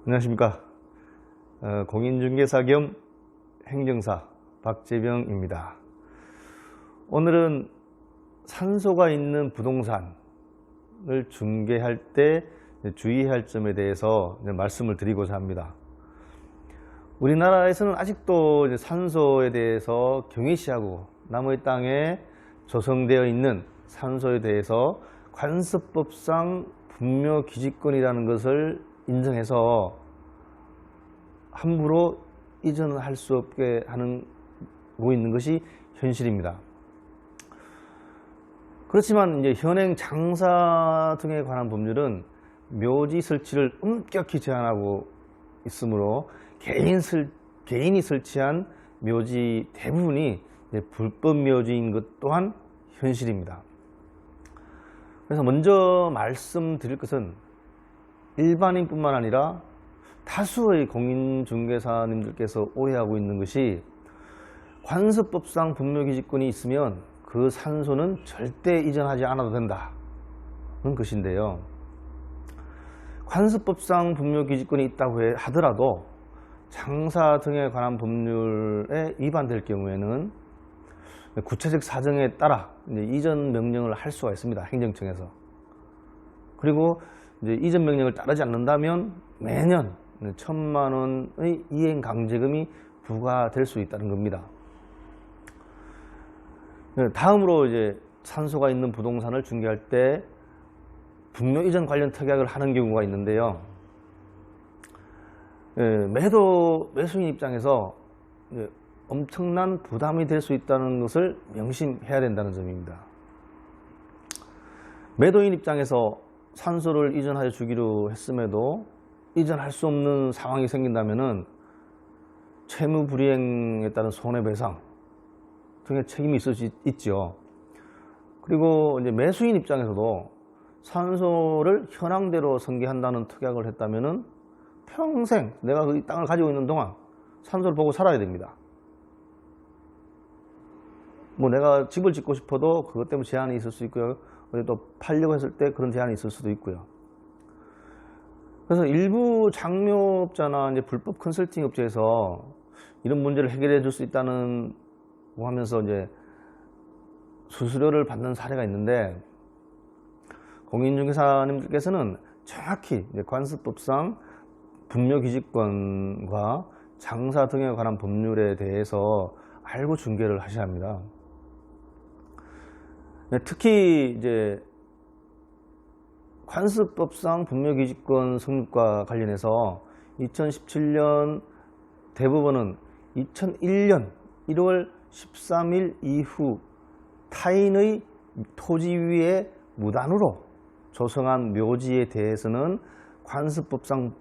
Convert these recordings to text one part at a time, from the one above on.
안녕하십니까. 공인중개사 겸 행정사 박재병입니다. 오늘은 산소가 있는 부동산을 중개할 때 주의해야 할 점에 대해서 말씀을 드리고자 합니다. 우리나라에서는 아직도 산소에 대해서 경희시하고 나무의 땅에 조성되어 있는 산소에 대해서 관습법상 분묘기지권이라는 것을 인정해서 함부로 이전을 할 수 없게 하고 있는 것이 현실입니다. 그렇지만 이제 현행 장사 등에 관한 법률은 묘지 설치를 엄격히 제한하고 있으므로 개인이 설치한 묘지 대부분이 불법 묘지인 것 또한 현실입니다. 그래서 먼저 말씀드릴 것은 일반인뿐만 아니라 다수의 공인중개사님들께서 오해하고 있는 것이 관습법상 분묘기지권이 있으면 그 산소는 절대 이전하지 않아도 된다는 것인데요. 관습법상 분묘기지권이 있다고 하더라도 장사 등에 관한 법률에 위반될 경우에는 구체적 사정에 따라 이전 명령을 할 수가 있습니다. 행정청에서. 그리고 이전 명령을 따르지 않는다면 매년 1,000만 원의 이행 강제금이 부과될 수 있다는 겁니다. 다음으로 산소가 있는 부동산을 중개할 때 분묘 이전 관련 특약을 하는 경우가 있는데요. 매수인 입장에서 엄청난 부담이 될 수 있다는 것을 명심해야 된다는 점입니다. 매도인 입장에서 산소를 이전하여 주기로 했음에도 이전할 수 없는 상황이 생긴다면 채무 불이행에 따른 손해배상 등의 책임이 있을 수 있죠. 그리고 매수인 입장에서도 산소를 현황대로 설계한다는 특약을 했다면 평생 내가 그 땅을 가지고 있는 동안 산소를 보고 살아야 됩니다. 내가 집을 짓고 싶어도 그것 때문에 제한이 있을 수 있고요. 또 팔려고 했을 때 그런 제한이 있을 수도 있고요. 그래서 일부 장묘업자나 불법 컨설팅 업체에서 이런 문제를 해결해 줄 수 있다는 하면서 수수료를 받는 사례가 있는데, 공인중개사님들께서는 정확히 관습법상 분묘기지권과 장사 등에 관한 법률에 대해서 알고 중개를 하셔야 합니다. 특히 관습법상 분묘기지권 성립과 관련해서 2017년 대법원은 2001년 1월 13일 이후 타인의 토지 위에 무단으로 조성한 묘지에 대해서는 관습법상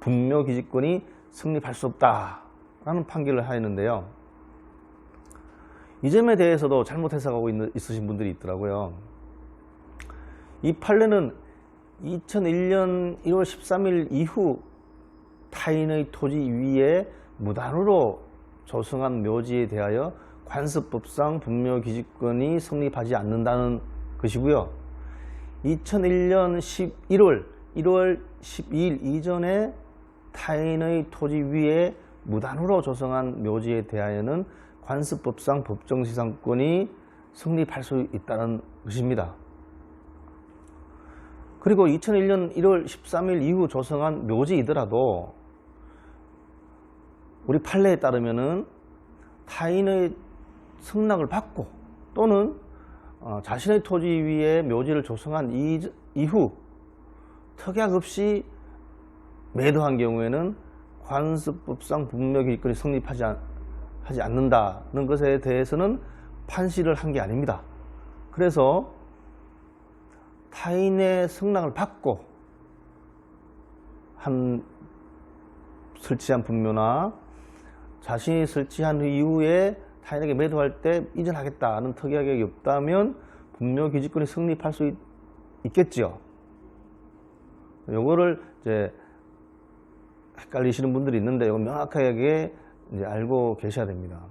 분묘기지권이 성립할 수 없다라는 판결을 하였는데요. 이 점에 대해서도 잘못 해석하고 있으신 분들이 있더라고요. 이 판례는 2001년 1월 13일 이후 타인의 토지 위에 무단으로 조성한 묘지에 대하여 관습법상 분묘기지권이 성립하지 않는다는 것이고요. 2001년 1월 12일 이전에 타인의 토지 위에 무단으로 조성한 묘지에 대하여는 관습법상 법정지상권이 성립할 수 있다는 것입니다. 그리고 2001년 1월 13일 이후 조성한 묘지이더라도 우리 판례에 따르면은 타인의 승낙을 받고 또는 자신의 토지 위에 묘지를 조성한 이후 특약 없이 매도한 경우에는 관습법상 분묘기지권이 성립하지 않는다는 것에 대해서는 판시를 한 게 아닙니다. 그래서 타인의 승낙을 받고 설치한 분묘나 자신이 설치한 이후에 타인에게 매도할 때 이전하겠다는 특약이 없다면 분묘기지권이 성립할 수 있겠죠. 요거를 헷갈리시는 분들이 있는데 이거 명확하게 알고 계셔야 됩니다.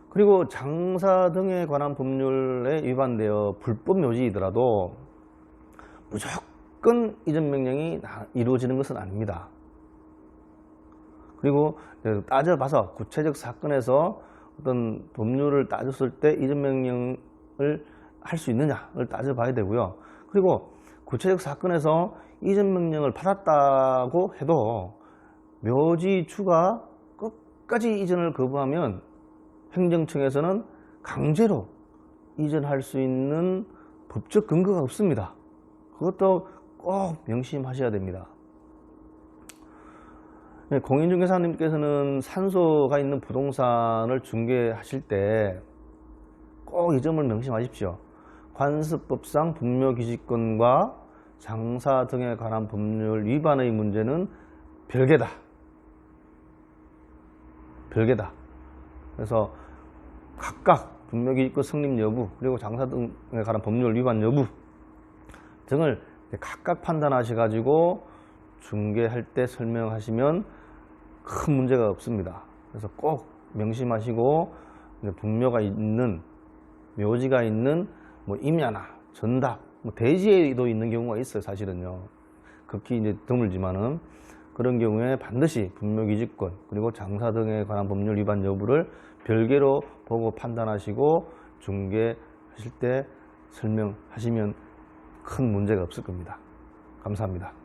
그리고 장사 등에 관한 법률에 위반되어 불법 묘지이더라도 무조건 이전 명령이 이루어지는 것은 아닙니다. 그리고 따져봐서 구체적 사건에서 어떤 법률을 따졌을 때 이전 명령을 할 수 있느냐를 따져봐야 되고요. 그리고 구체적 사건에서 이전 명령을 받았다고 해도 묘지주가 끝까지 이전을 거부하면 행정청에서는 강제로 이전할 수 있는 법적 근거가 없습니다. 그것도 꼭 명심하셔야 됩니다. 공인중개사님께서는 산소가 있는 부동산을 중개하실 때 꼭 이 점을 명심하십시오. 관습법상 분묘기지권과 장사 등에 관한 법률 위반의 문제는 별개다. 별개다. 그래서 각각 분묘기지권 성립 여부 그리고 장사 등에 관한 법률 위반 여부 등을 각각 판단하셔가지고 중개할 때 설명하시면 큰 문제가 없습니다. 그래서 꼭 명심하시고 분묘가 있는 묘지가 있는 뭐 임야나 전답, 뭐 대지에도 있는 경우가 있어요. 사실은요. 극히 이제 드물지만은 그런 경우에 반드시 분묘기지권 그리고 장사 등에 관한 법률 위반 여부를 별개로 보고 판단하시고 중개하실 때 설명하시면 큰 문제가 없을 겁니다. 감사합니다.